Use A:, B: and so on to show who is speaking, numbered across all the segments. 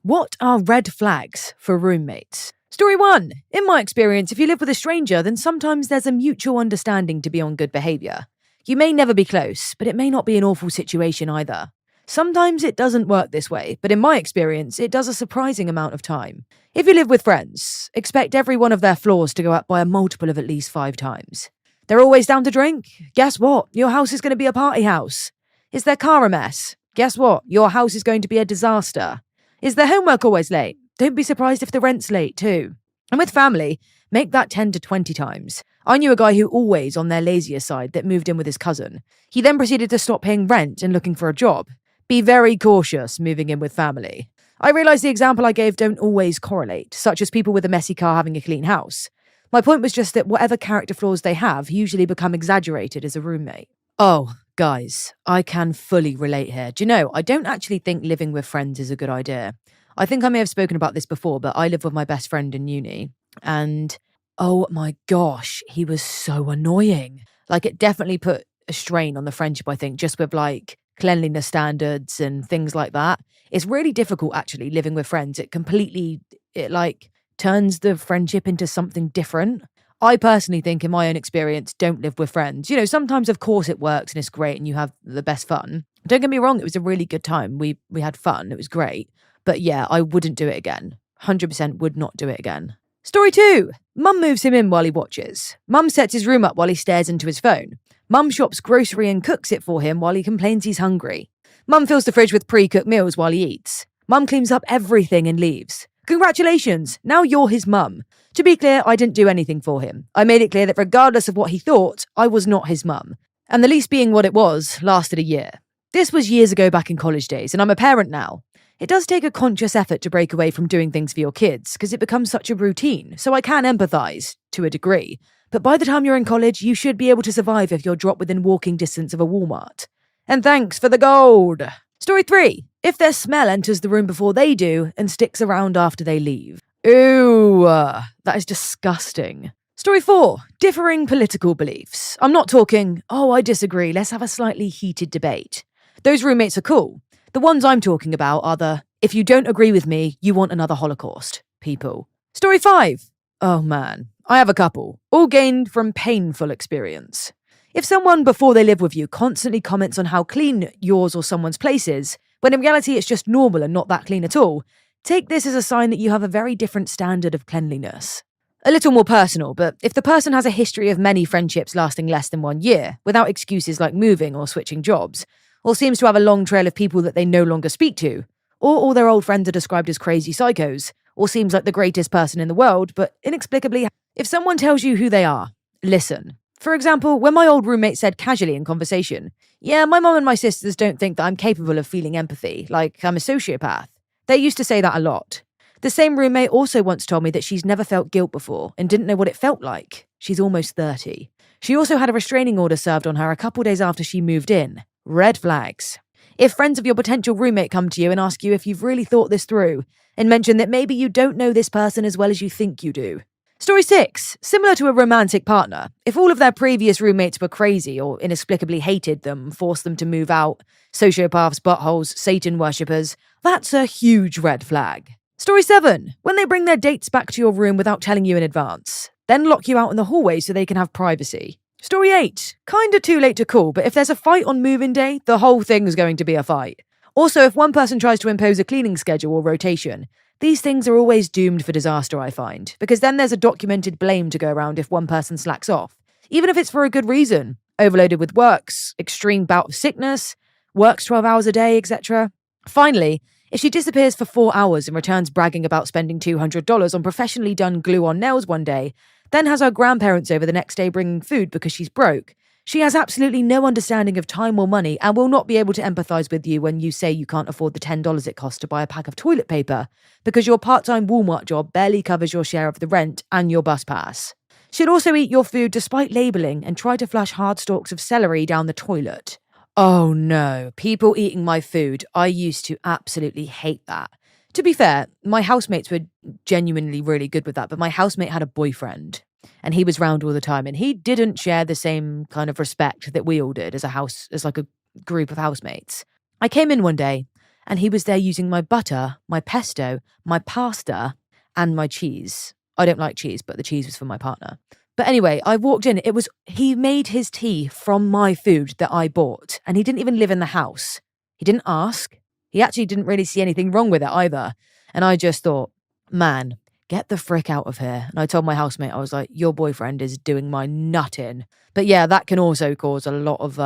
A: What are red flags for roommates? Story 1. In my experience, if you live with a stranger, then sometimes there's a mutual understanding to be on good behaviour. You may never be close, but it may not be an awful situation either. Sometimes it doesn't work this way, but in my experience, it does a surprising amount of time. If you live with friends, expect every one of their floors to go up by a multiple of at least 5 times. They're always down to drink? Guess what? Your house is going to be a party house. Is their car a mess? Guess what? Your house is going to be a disaster. Is their homework always late? Don't be surprised if the rent's late too. And with family, make that 10 to 20 times. I knew a guy who always on their lazier side that moved in with his cousin. He then proceeded to stop paying rent and looking for a job. Be very cautious moving in with family. I realise the example I gave don't always correlate, such as people with a messy car having a clean house. My point was just that whatever character flaws they have usually become exaggerated as a roommate. Oh, guys, I can fully relate here. Do you know, I don't actually think living with friends is a good idea. I think I may have spoken about this before, but I live with my best friend in uni, and oh my gosh, he was so annoying. Like, it definitely put a strain on the friendship, I think, just with like cleanliness standards and things like that. It's really difficult actually living with friends. It like turns the friendship into something different. I personally think, in my own experience, don't live with friends. You know, sometimes of course it works and it's great and you have the best fun. Don't get me wrong, it was a really good time. We had fun, it was great. But yeah, I wouldn't do it again. 100% would not do it again. Story 2. Mum moves him in while he watches. Mum sets his room up while he stares into his phone. Mum shops grocery and cooks it for him while he complains he's hungry. Mum fills the fridge with pre-cooked meals while he eats. Mum cleans up everything and leaves. Congratulations, now you're his mum. To be clear, I didn't do anything for him. I made it clear that regardless of what he thought, I was not his mum. And the lease being what it was lasted a year. This was years ago back in college days, and I'm a parent now. It does take a conscious effort to break away from doing things for your kids because it becomes such a routine, so I can empathise, to a degree. But by the time you're in college, you should be able to survive if you're dropped within walking distance of a Walmart. And thanks for the gold! Story 3. If their smell enters the room before they do and sticks around after they leave. Ooh, that is disgusting. Story 4. Differing political beliefs. I'm not talking, oh, I disagree, let's have a slightly heated debate. Those roommates are cool. The ones I'm talking about are the, if you don't agree with me, you want another Holocaust people. Story 5. Oh man, I have a couple, all gained from painful experience. If someone before they live with you constantly comments on how clean yours or someone's place is, when in reality it's just normal and not that clean at all, take this as a sign that you have a very different standard of cleanliness. A little more personal, but if the person has a history of many friendships lasting less than 1 year, without excuses like moving or switching jobs, or seems to have a long trail of people that they no longer speak to, or all their old friends are described as crazy psychos, or seems like the greatest person in the world, but inexplicably, if someone tells you who they are, listen. For example, when my old roommate said casually in conversation, yeah, my mom and my sisters don't think that I'm capable of feeling empathy, like I'm a sociopath. They used to say that a lot. The same roommate also once told me that she's never felt guilt before and didn't know what it felt like. She's almost 30. She also had a restraining order served on her a couple days after she moved in. Red flags. If friends of your potential roommate come to you and ask you if you've really thought this through, and mention that maybe you don't know this person as well as you think you do. Story 6. Similar to a romantic partner, if all of their previous roommates were crazy or inexplicably hated them, forced them to move out, sociopaths, buttholes, Satan worshippers, that's a huge red flag. Story 7. When they bring their dates back to your room without telling you in advance, then lock you out in the hallway so they can have privacy. Story 8. Kinda too late to call, but if there's a fight on move-in day, the whole thing's going to be a fight. Also, if one person tries to impose a cleaning schedule or rotation, these things are always doomed for disaster, I find, because then there's a documented blame to go around if one person slacks off, even if it's for a good reason, overloaded with works, extreme bout of sickness, works 12 hours a day, etc. Finally, if she disappears for 4 hours and returns bragging about spending $200 on professionally done glue on nails one day, then has her grandparents over the next day bringing food because she's broke, she has absolutely no understanding of time or money and will not be able to empathise with you when you say you can't afford the $10 it costs to buy a pack of toilet paper because your part-time Walmart job barely covers your share of the rent and your bus pass. She'll also eat your food despite labelling and try to flush hard stalks of celery down the toilet. Oh no, people eating my food. I used to absolutely hate that. To be fair, my housemates were genuinely really good with that, but my housemate had a boyfriend and he was round all the time and he didn't share the same kind of respect that we all did as a group of housemates. I came in one day and he was there using my butter, my pesto, my pasta, and my cheese. I don't like cheese, but the cheese was for my partner. But anyway, I walked in. He made his tea from my food that I bought, and he didn't even live in the house. He didn't ask. He actually didn't really see anything wrong with it either. And I just thought, man, get the frick out of here. And I told my housemate, I was like, your boyfriend is doing my nut in. But yeah, that can also cause a lot of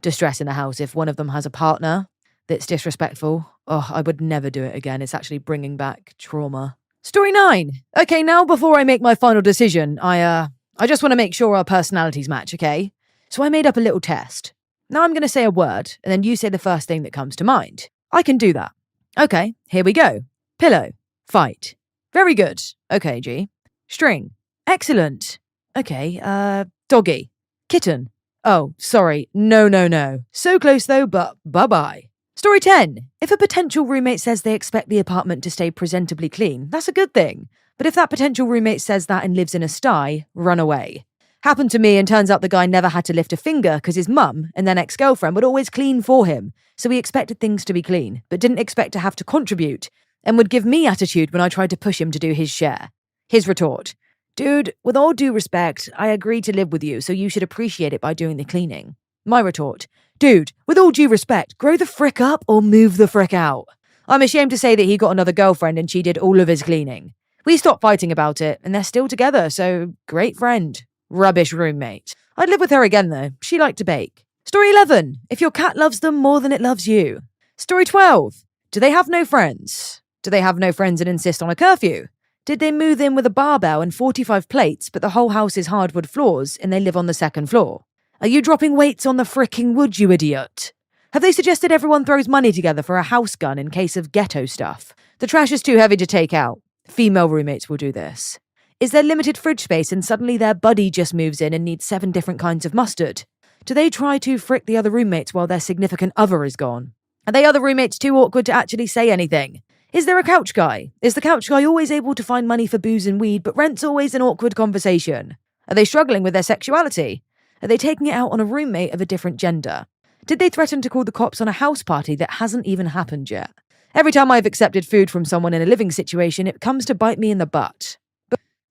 A: distress in the house. If one of them has a partner that's disrespectful, I would never do it again. It's actually bringing back trauma. Story 9. Okay, now before I make my final decision, I just want to make sure our personalities match, okay? So I made up a little test. Now I'm going to say a word, and then you say the first thing that comes to mind. I can do that. Okay, here we go. Pillow. Fight. Very good. Okay, G. String. Excellent. Okay, doggy. Kitten. Oh, sorry. No. So close though, but bye-bye. Story 10. If a potential roommate says they expect the apartment to stay presentably clean, that's a good thing. But if that potential roommate says that and lives in a sty, run away. Happened to me, and turns out the guy never had to lift a finger because his mum and then ex-girlfriend would always clean for him. So he expected things to be clean, but didn't expect to have to contribute, and would give me attitude when I tried to push him to do his share. His retort: dude, with all due respect, I agreed to live with you, so you should appreciate it by doing the cleaning. My retort: dude, with all due respect, grow the frick up or move the frick out. I'm ashamed to say that he got another girlfriend and she did all of his cleaning. We stopped fighting about it, and they're still together, so great friend. Rubbish roommate. I'd live with her again though. She liked to bake. Story 11. If your cat loves them more than it loves you. Story 12. Do they have no friends? Do they have no friends and insist on a curfew? Did they move in with a barbell and 45 plates, but the whole house is hardwood floors and they live on the second floor? Are you dropping weights on the fricking wood, you idiot? Have they suggested everyone throws money together for a house gun in case of ghetto stuff? The trash is too heavy to take out. Female roommates will do this. Is there limited fridge space and suddenly their buddy just moves in and needs 7 different kinds of mustard? Do they try to frick the other roommates while their significant other is gone? Are they other roommates too awkward to actually say anything? Is there a couch guy? Is the couch guy always able to find money for booze and weed, but rent's always an awkward conversation? Are they struggling with their sexuality? Are they taking it out on a roommate of a different gender? Did they threaten to call the cops on a house party that hasn't even happened yet? Every time I've accepted food from someone in a living situation, it comes to bite me in the butt.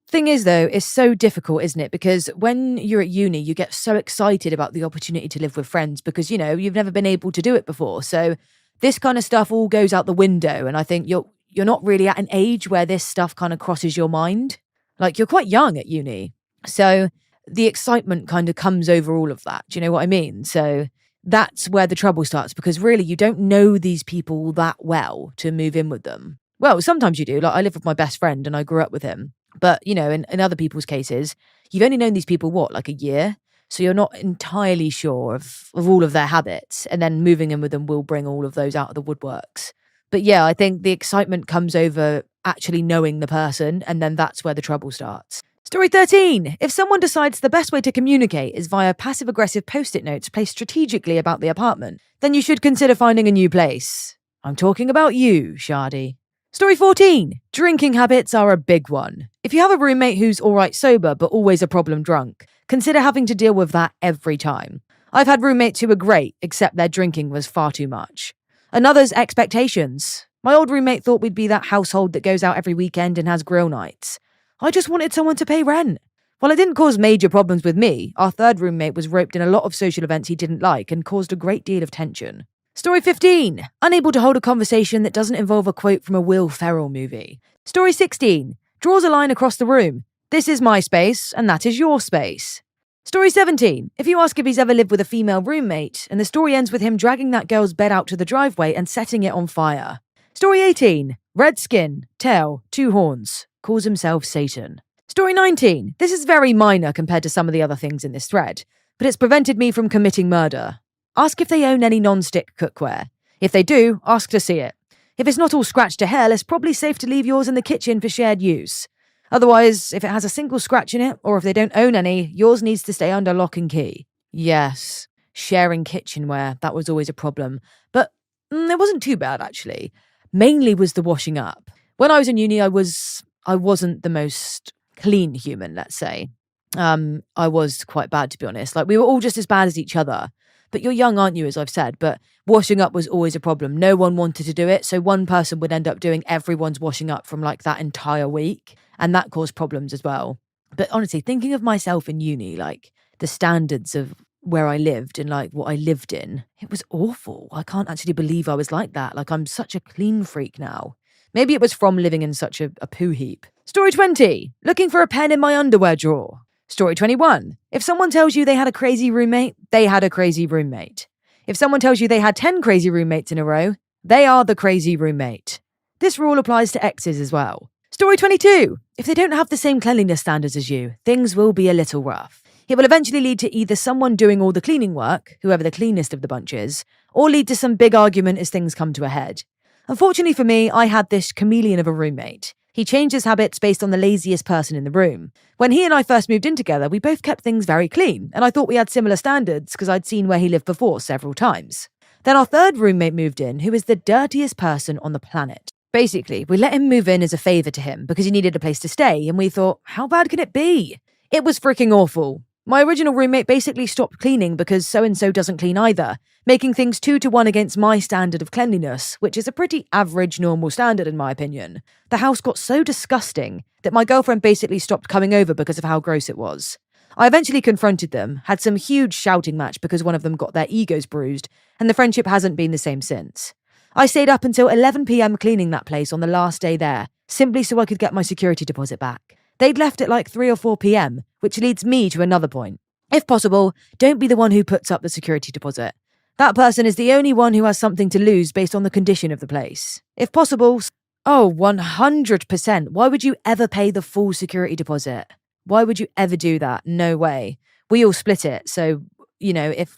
A: Thing is, though, it's so difficult, isn't it? Because when you're at uni, you get so excited about the opportunity to live with friends because, you've never been able to do it before. So this kind of stuff all goes out the window. And I think you're not really at an age where this stuff kind of crosses your mind. Like, you're quite young at uni. So the excitement kind of comes over all of that. Do you know what I mean? So that's where the trouble starts, because really you don't know these people that well to move in with them. Well, sometimes you do. Like, I live with my best friend and I grew up with him. But, in other people's cases, you've only known these people, like a year? So you're not entirely sure of all of their habits. And then moving in with them will bring all of those out of the woodworks. But yeah, I think the excitement comes over actually knowing the person. And then that's where the trouble starts. Story 13. If someone decides the best way to communicate is via passive-aggressive post-it notes placed strategically about the apartment, then you should consider finding a new place. I'm talking about you, Shardy. Story 14. Drinking habits are a big one. If you have a roommate who's alright sober but always a problem drunk, consider having to deal with that every time. I've had roommates who were great, except their drinking was far too much. Another's expectations. My old roommate thought we'd be that household that goes out every weekend and has grill nights. I just wanted someone to pay rent. While it didn't cause major problems with me, our third roommate was roped in a lot of social events he didn't like and caused a great deal of tension. Story 15. Unable to hold a conversation that doesn't involve a quote from a Will Ferrell movie. Story 16. Draws a line across the room. This is my space, and that is your space. Story 17. If you ask if he's ever lived with a female roommate, and the story ends with him dragging that girl's bed out to the driveway and setting it on fire. Story 18. Red skin, tail, 2 horns. Calls himself Satan. Story 19. This is very minor compared to some of the other things in this thread, but it's prevented me from committing murder. Ask if they own any non-stick cookware. If they do, ask to see it. If it's not all scratched to hell, it's probably safe to leave yours in the kitchen for shared use. Otherwise, if it has a single scratch in it, or if they don't own any, yours needs to stay under lock and key. Yes, sharing kitchenware, that was always a problem. But it wasn't too bad, actually. Mainly was the washing up. When I was in uni, I wasn't the most clean human, let's say. I was quite bad, to be honest. Like, we were all just as bad as each other. But you're young, aren't you, as I've said, but washing up was always a problem. No one wanted to do it, so one person would end up doing everyone's washing up from like that entire week, and that caused problems as well. But honestly, thinking of myself in uni, like the standards of where I lived and like what I lived in, it was awful. I can't actually believe I was like that. Like, I'm such a clean freak now. Maybe it was from living in such a poo heap. Story 20, looking for a pen in my underwear drawer. Story 21, if someone tells you they had a crazy roommate, they had a crazy roommate. If someone tells you they had 10 crazy roommates in a row, they are the crazy roommate. This rule applies to exes as well. Story 22, if they don't have the same cleanliness standards as you, things will be a little rough. It will eventually lead to either someone doing all the cleaning work, whoever the cleanest of the bunch is, or lead to some big argument as things come to a head. Unfortunately for me, I had this chameleon of a roommate. He changed his habits based on the laziest person in the room. When he and I first moved in together, we both kept things very clean, and I thought we had similar standards because I'd seen where he lived before several times. Then our third roommate moved in, who is the dirtiest person on the planet. Basically, we let him move in as a favour to him because he needed a place to stay, and we thought, how bad can it be? It was freaking awful. My original roommate basically stopped cleaning because so-and-so doesn't clean either, making things 2-to-1 against my standard of cleanliness, which is a pretty average, normal standard in my opinion. The house got so disgusting that my girlfriend basically stopped coming over because of how gross it was. I eventually confronted them, had some huge shouting match because one of them got their egos bruised, and the friendship hasn't been the same since. I stayed up until 11 p.m. cleaning that place on the last day there, simply so I could get my security deposit back. They'd left at like 3 or 4 p.m, which leads me to another point. If possible, don't be the one who puts up the security deposit. That person is the only one who has something to lose based on the condition of the place. If possible, 100%. Why would you ever pay the full security deposit? Why would you ever do that? No way. We all split it. So, if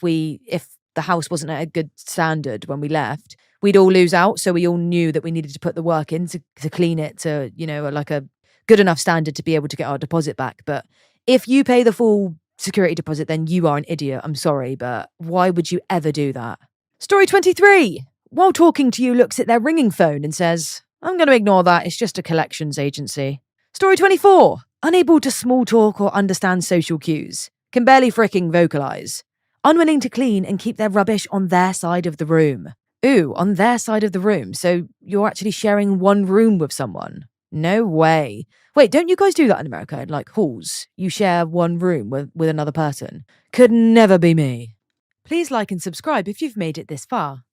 A: the house wasn't at a good standard when we left, we'd all lose out. So we all knew that we needed to put the work in to clean it to, like a good enough standard to be able to get our deposit back. But if you pay the full security deposit, then you are an idiot. I'm sorry, but why would you ever do that? Story 23. While talking to you, looks at their ringing phone and says, I'm going to ignore that. It's just a collections agency. Story 24. Unable to small talk or understand social cues. Can barely fricking vocalize. Unwilling to clean and keep their rubbish on their side of the room. Ooh, on their side of the room. So you're actually sharing one room with someone. No way. Wait, don't you guys do that in America? In like halls, you share one room with another person. Could never be me. Please like and subscribe if you've made it this far.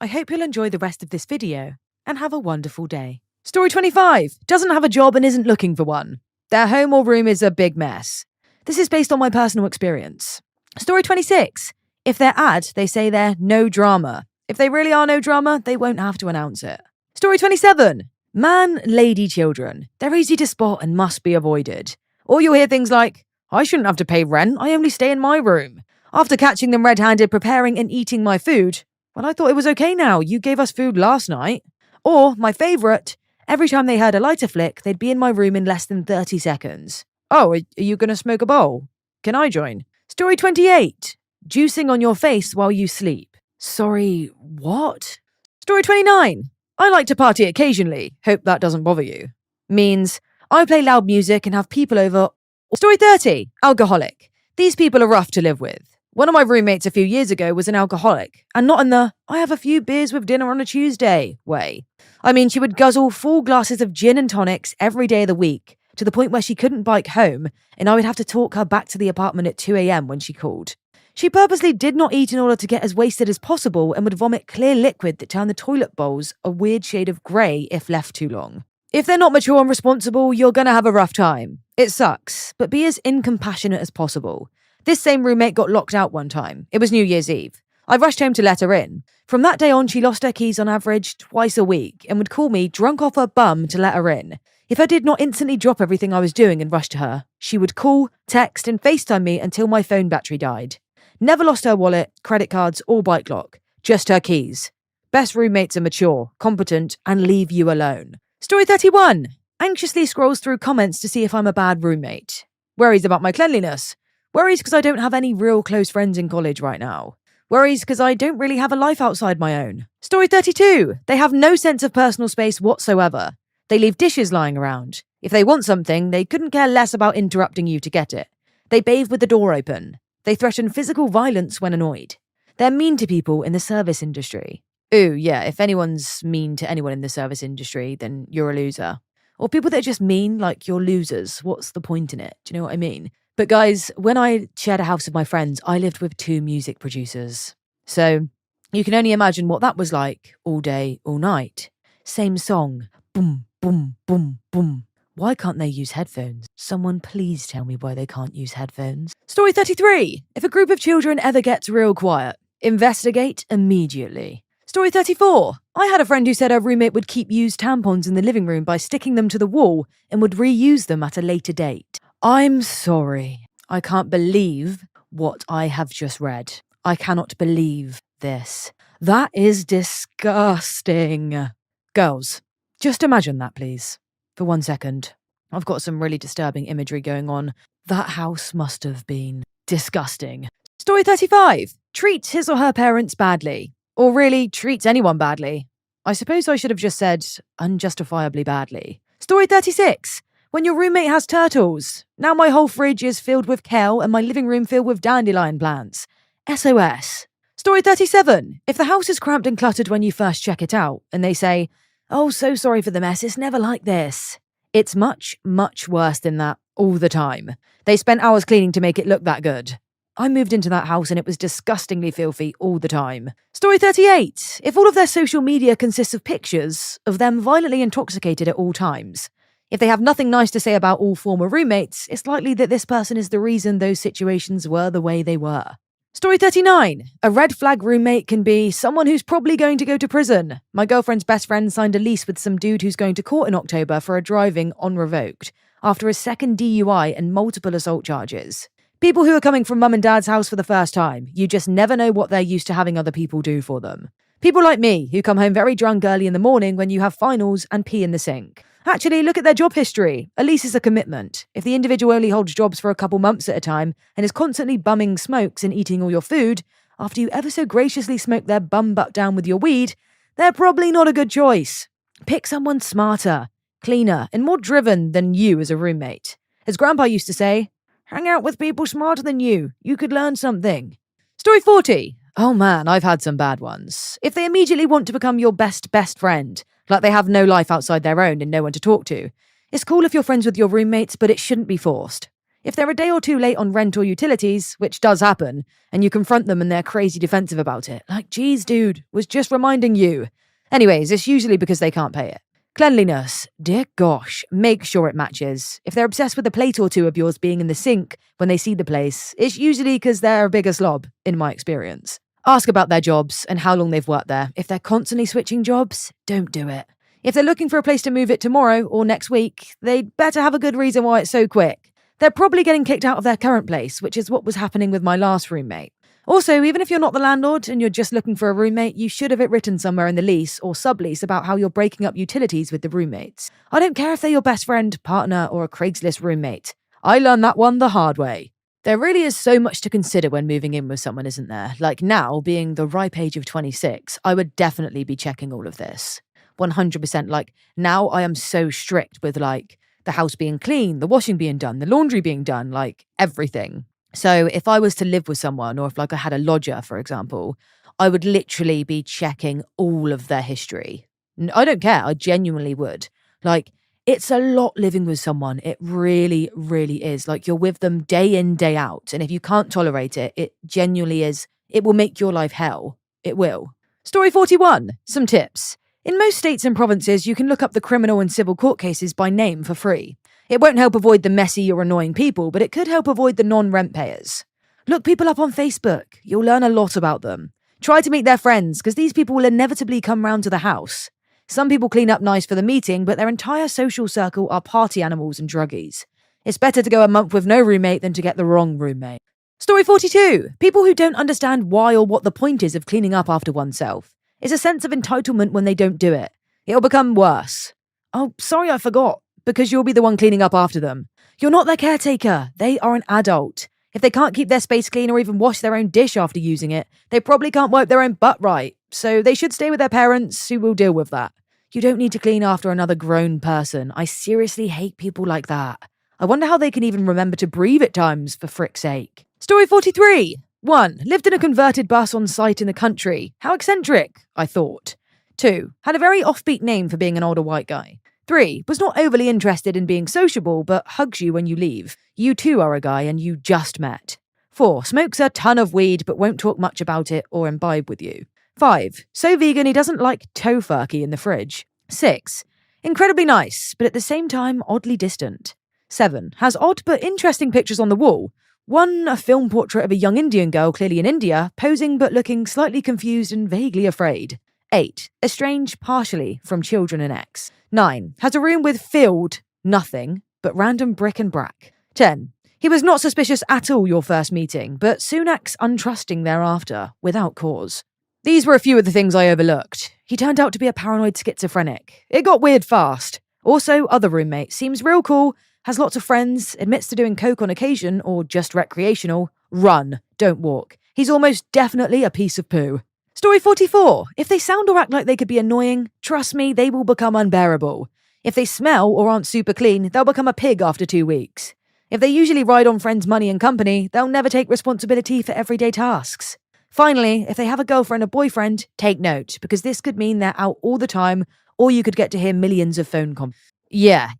A: I hope you'll enjoy the rest of this video and have a wonderful day. Story 25. Doesn't have a job and isn't looking for one. Their home or room is a big mess. This is based on my personal experience. Story 26. If they're ad, they say they're no drama. If they really are no drama, they won't have to announce it. Story 27. Man, lady, children. They're easy to spot and must be avoided. Or you'll hear things like, I shouldn't have to pay rent, I only stay in my room. After catching them red-handed preparing and eating my food, well, I thought it was okay now, you gave us food last night. Or, my favourite, every time they heard a lighter flick, they'd be in my room in less than 30 seconds. Oh, are you going to smoke a bowl? Can I join? Story 28. Juicing on your face while you sleep. Sorry, what? Story 29. I like to party occasionally. Hope that doesn't bother you. Means I play loud music and have people over. Story 30. Alcoholic. These people are rough to live with. One of my roommates a few years ago was an alcoholic, and not in the I have a few beers with dinner on a Tuesday way. I mean, she would guzzle full glasses of gin and tonics every day of the week, to the point where she couldn't bike home, and I would have to talk her back to the apartment at 2 a.m. when she called. She purposely did not eat in order to get as wasted as possible and would vomit clear liquid that turned the toilet bowls a weird shade of grey if left too long. If they're not mature and responsible, you're gonna have a rough time. It sucks, but be as incompassionate as possible. This same roommate got locked out one time. It was New Year's Eve. I rushed home to let her in. From that day on, she lost her keys on average twice a week and would call me drunk off her bum to let her in. If I did not instantly drop everything I was doing and rush to her, she would call, text, and FaceTime me until my phone battery died. Never lost her wallet, credit cards, or bike lock. Just her keys. Best roommates are mature, competent, and leave you alone. Story 31. Anxiously scrolls through comments to see if I'm a bad roommate. Worries about my cleanliness. Worries because I don't have any real close friends in college right now. Worries because I don't really have a life outside my own. Story 32. They have no sense of personal space whatsoever. They leave dishes lying around. If they want something, they couldn't care less about interrupting you to get it. They bathe with the door open. They threaten physical violence when annoyed. They're mean to people in the service industry. Ooh, yeah, if anyone's mean to anyone in the service industry, then you're a loser. Or people that are just mean, like you're losers. What's the point in it? Do you know what I mean? But guys, when I shared a house with my friends, I lived with 2 music producers. So you can only imagine what that was like all day, all night. Same song. Boom, boom, boom, boom. Why can't they use headphones? Someone please tell me why they can't use headphones. Story 33. If a group of children ever gets real quiet, investigate immediately. Story 34. I had a friend who said her roommate would keep used tampons in the living room by sticking them to the wall and would reuse them at a later date. I'm sorry. I can't believe what I have just read. I cannot believe this. That is disgusting. Girls, just imagine that, please, for 1 second. I've got some really disturbing imagery going on. That house must have been disgusting. Story 35. Treats his or her parents badly. Or really, treats anyone badly. I suppose I should have just said unjustifiably badly. Story 36. When your roommate has turtles. Now my whole fridge is filled with kale and my living room filled with dandelion plants. SOS. Story 37. If the house is cramped and cluttered when you first check it out, and they say, "Oh, so sorry for the mess, it's never like this." It's much, much worse than that all the time. They spent hours cleaning to make it look that good. I moved into that house and it was disgustingly filthy all the time. Story 38. If all of their social media consists of pictures of them violently intoxicated at all times. If they have nothing nice to say about all former roommates, it's likely that this person is the reason those situations were the way they were. Story 39. A red flag roommate can be someone who's probably going to go to prison. My girlfriend's best friend signed a lease with some dude who's going to court in October for a driving on revoked after a second DUI and multiple assault charges. People who are coming from mum and dad's house for the first time, you just never know what they're used to having other people do for them. People like me, who come home very drunk early in the morning when you have finals and pee in the sink. Actually, look at their job history. A lease is a commitment. If the individual only holds jobs for a couple months at a time and is constantly bumming smokes and eating all your food, after you ever so graciously smoke their bum butt down with your weed, they're probably not a good choice. Pick someone smarter, cleaner, and more driven than you as a roommate. As Grandpa used to say, hang out with people smarter than you. You could learn something. Story 40. Oh man, I've had some bad ones. If they immediately want to become your best friend, like they have no life outside their own and no one to talk to, it's cool if you're friends with your roommates, but it shouldn't be forced. If they're a day or two late on rent or utilities, which does happen, and you confront them and they're crazy defensive about it, like, geez, dude, was just reminding you. Anyways, it's usually because they can't pay it. Cleanliness. Dear gosh, make sure it matches. If they're obsessed with a plate or two of yours being in the sink when they see the place, it's usually because they're a bigger slob, in my experience. Ask about their jobs and how long they've worked there. If they're constantly switching jobs, don't do it. If they're looking for a place to move it tomorrow or next week, they'd better have a good reason why it's so quick. They're probably getting kicked out of their current place, which is what was happening with my last roommate. Also, even if you're not the landlord and you're just looking for a roommate, you should have it written somewhere in the lease or sublease about how you're breaking up utilities with the roommates. I don't care if they're your best friend, partner, or a Craigslist roommate. I learned that one the hard way. There really is so much to consider when moving in with someone, isn't there? Like now, being the ripe age of 26, I would definitely be checking all of this. 100%. Like now I am so strict with like the house being clean, the washing being done, the laundry being done, like everything. So if I was to live with someone or if like I had a lodger, for example, I would literally be checking all of their history. I don't care. I genuinely would. Like, it's a lot living with someone. It really, really is. Like, you're with them day in, day out. And if you can't tolerate it, it genuinely is. It will make your life hell. It will. Story 41. Some tips. In most states and provinces, you can look up the criminal and civil court cases by name for free. It won't help avoid the messy or annoying people, but it could help avoid the non-rent payers. Look people up on Facebook. You'll learn a lot about them. Try to meet their friends, because these people will inevitably come round to the house. Some people clean up nice for the meeting, but their entire social circle are party animals and druggies. It's better to go a month with no roommate than to get the wrong roommate. Story 42. People who don't understand why or what the point is of cleaning up after oneself. It's a sense of entitlement when they don't do it. It'll become worse. Oh, sorry, I forgot. Because you'll be the one cleaning up after them. You're not their caretaker. They are an adult. If they can't keep their space clean or even wash their own dish after using it, they probably can't wipe their own butt right. So they should stay with their parents who will deal with that. You don't need to clean after another grown person. I seriously hate people like that. I wonder how they can even remember to breathe at times, for frick's sake. Story 43. 1. Lived in a converted bus on site in the country. How eccentric, I thought. 2. Had a very offbeat name for being an older white guy. 3. Was not overly interested in being sociable, but hugs you when you leave. You too are a guy and you just met. 4. Smokes a ton of weed, but won't talk much about it or imbibe with you. 5. So vegan he doesn't like tofurkey in the fridge. 6. Incredibly nice, but at the same time oddly distant. 7. Has odd but interesting pictures on the wall. 1. A film portrait of a young Indian girl, clearly in India, posing but looking slightly confused and vaguely afraid. 8. Estranged partially from children and ex. 9. Has a room with filled nothing but random brick and brack. 10. He was not suspicious at all your first meeting, but soon acts untrusting thereafter, without cause. These were a few of the things I overlooked. He turned out to be a paranoid schizophrenic. It got weird fast. Also, other roommate. Seems real cool, has lots of friends, admits to doing coke on occasion, or just recreational. Run, don't walk. He's almost definitely a piece of poo. Story 44. If they sound or act like they could be annoying, trust me, they will become unbearable. If they smell or aren't super clean, they'll become a pig after 2 weeks. If they usually ride on friends' money and company, they'll never take responsibility for everyday tasks. Finally, if they have a girlfriend or boyfriend, take note, because this could mean they're out all the time, or you could get to hear millions of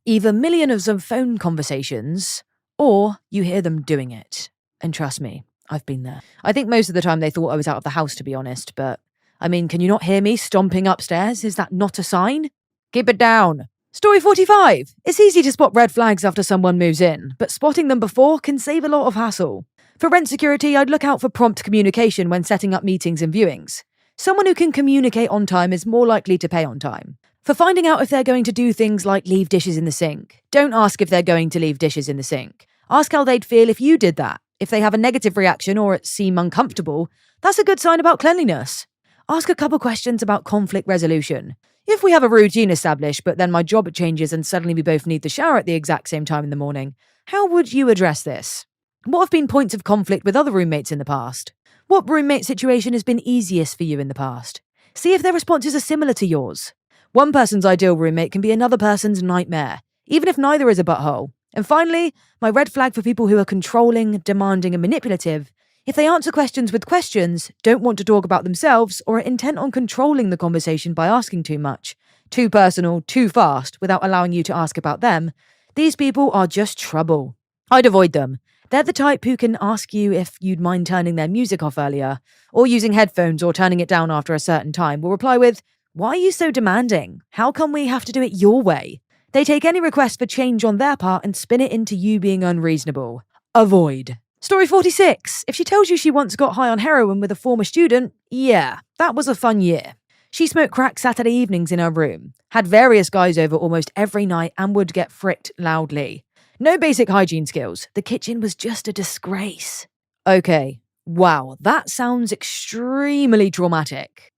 A: either millions of phone conversations, or you hear them doing it. And trust me, I've been there. I think most of the time they thought I was out of the house, to be honest, but, I mean, can you not hear me stomping upstairs? Is that not a sign? Keep it down. Story 45. It's easy to spot red flags after someone moves in, but spotting them before can save a lot of hassle. For rent security, I'd look out for prompt communication when setting up meetings and viewings. Someone who can communicate on time is more likely to pay on time. For finding out if they're going to do things like leave dishes in the sink, don't ask if they're going to leave dishes in the sink. Ask how they'd feel if you did that. If they have a negative reaction or it seem uncomfortable, that's a good sign about cleanliness. Ask a couple questions about conflict resolution. If we have a routine established, but then my job changes and suddenly we both need the shower at the exact same time in the morning, how would you address this? What have been points of conflict with other roommates in the past? What roommate situation has been easiest for you in the past? See if their responses are similar to yours. One person's ideal roommate can be another person's nightmare, even if neither is a butthole. And finally, my red flag for people who are controlling, demanding, and manipulative. If they answer questions with questions, don't want to talk about themselves, or are intent on controlling the conversation by asking too much, too personal, too fast, without allowing you to ask about them, these people are just trouble. I'd avoid them. They're the type who can ask you if you'd mind turning their music off earlier, or using headphones or turning it down after a certain time, will reply with, "Why are you so demanding? How come we have to do it your way?" They take any request for change on their part and spin it into you being unreasonable. Avoid. Story 46. If she tells you she once got high on heroin with a former student, yeah, that was a fun year. She smoked crack Saturday evenings in her room, had various guys over almost every night, and would get fricked loudly. No basic hygiene skills. The kitchen was just a disgrace. Okay, wow, that sounds extremely traumatic.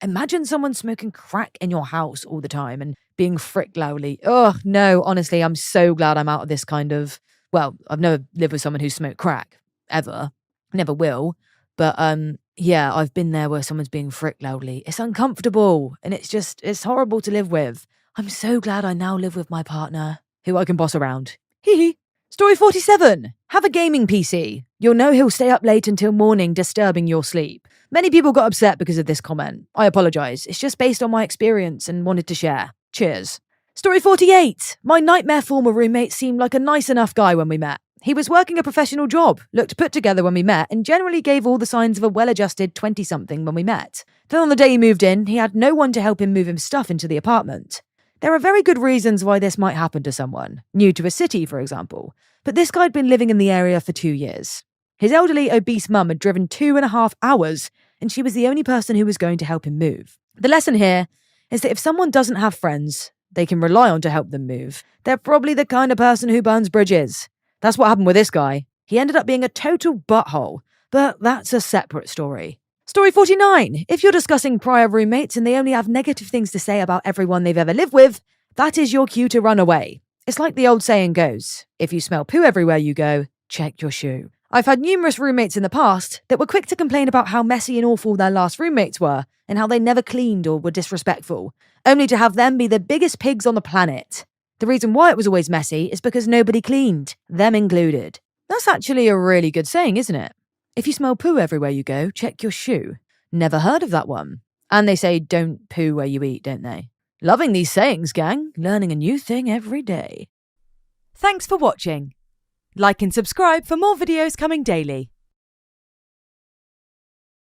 A: Imagine someone smoking crack in your house all the time and being fricked loudly. Ugh, no, honestly, I'm so glad I'm out of this kind of... Well, I've never lived with someone who smoked crack, ever. Never will. But, yeah, I've been there where someone's being fricked loudly. It's uncomfortable, and it's horrible to live with. I'm so glad I now live with my partner, who I can boss around. Hee hee. Story 47. Have a gaming PC. You'll know he'll stay up late until morning, disturbing your sleep. Many people got upset because of this comment. I apologise. It's just based on my experience and wanted to share. Cheers. Story 48. My nightmare former roommate seemed like a nice enough guy when we met. He was working a professional job, looked put together when we met, and generally gave all the signs of a well-adjusted 20-something when we met. Then on the day he moved in, he had no one to help him move his stuff into the apartment. There are very good reasons why this might happen to someone, new to a city, for example, but this guy had been living in the area for 2 years. His elderly, obese mum had driven 2.5 hours, and she was the only person who was going to help him move. The lesson here is that if someone doesn't have friends they can rely on to help them move, they're probably the kind of person who burns bridges. That's what happened with this guy. He ended up being a total butthole, but that's a separate story. Story 49. If you're discussing prior roommates and they only have negative things to say about everyone they've ever lived with, that is your cue to run away. It's like the old saying goes, if you smell poo everywhere you go, check your shoe. I've had numerous roommates in the past that were quick to complain about how messy and awful their last roommates were and how they never cleaned or were disrespectful, only to have them be the biggest pigs on the planet. The reason why it was always messy is because nobody cleaned, them included. That's actually a really good saying, isn't it? If you smell poo everywhere you go, check your shoe. Never heard of that one. And they say don't poo where you eat, don't they? Loving these sayings, gang. Learning a new thing every day. Thanks for watching. Like and subscribe for more videos coming daily.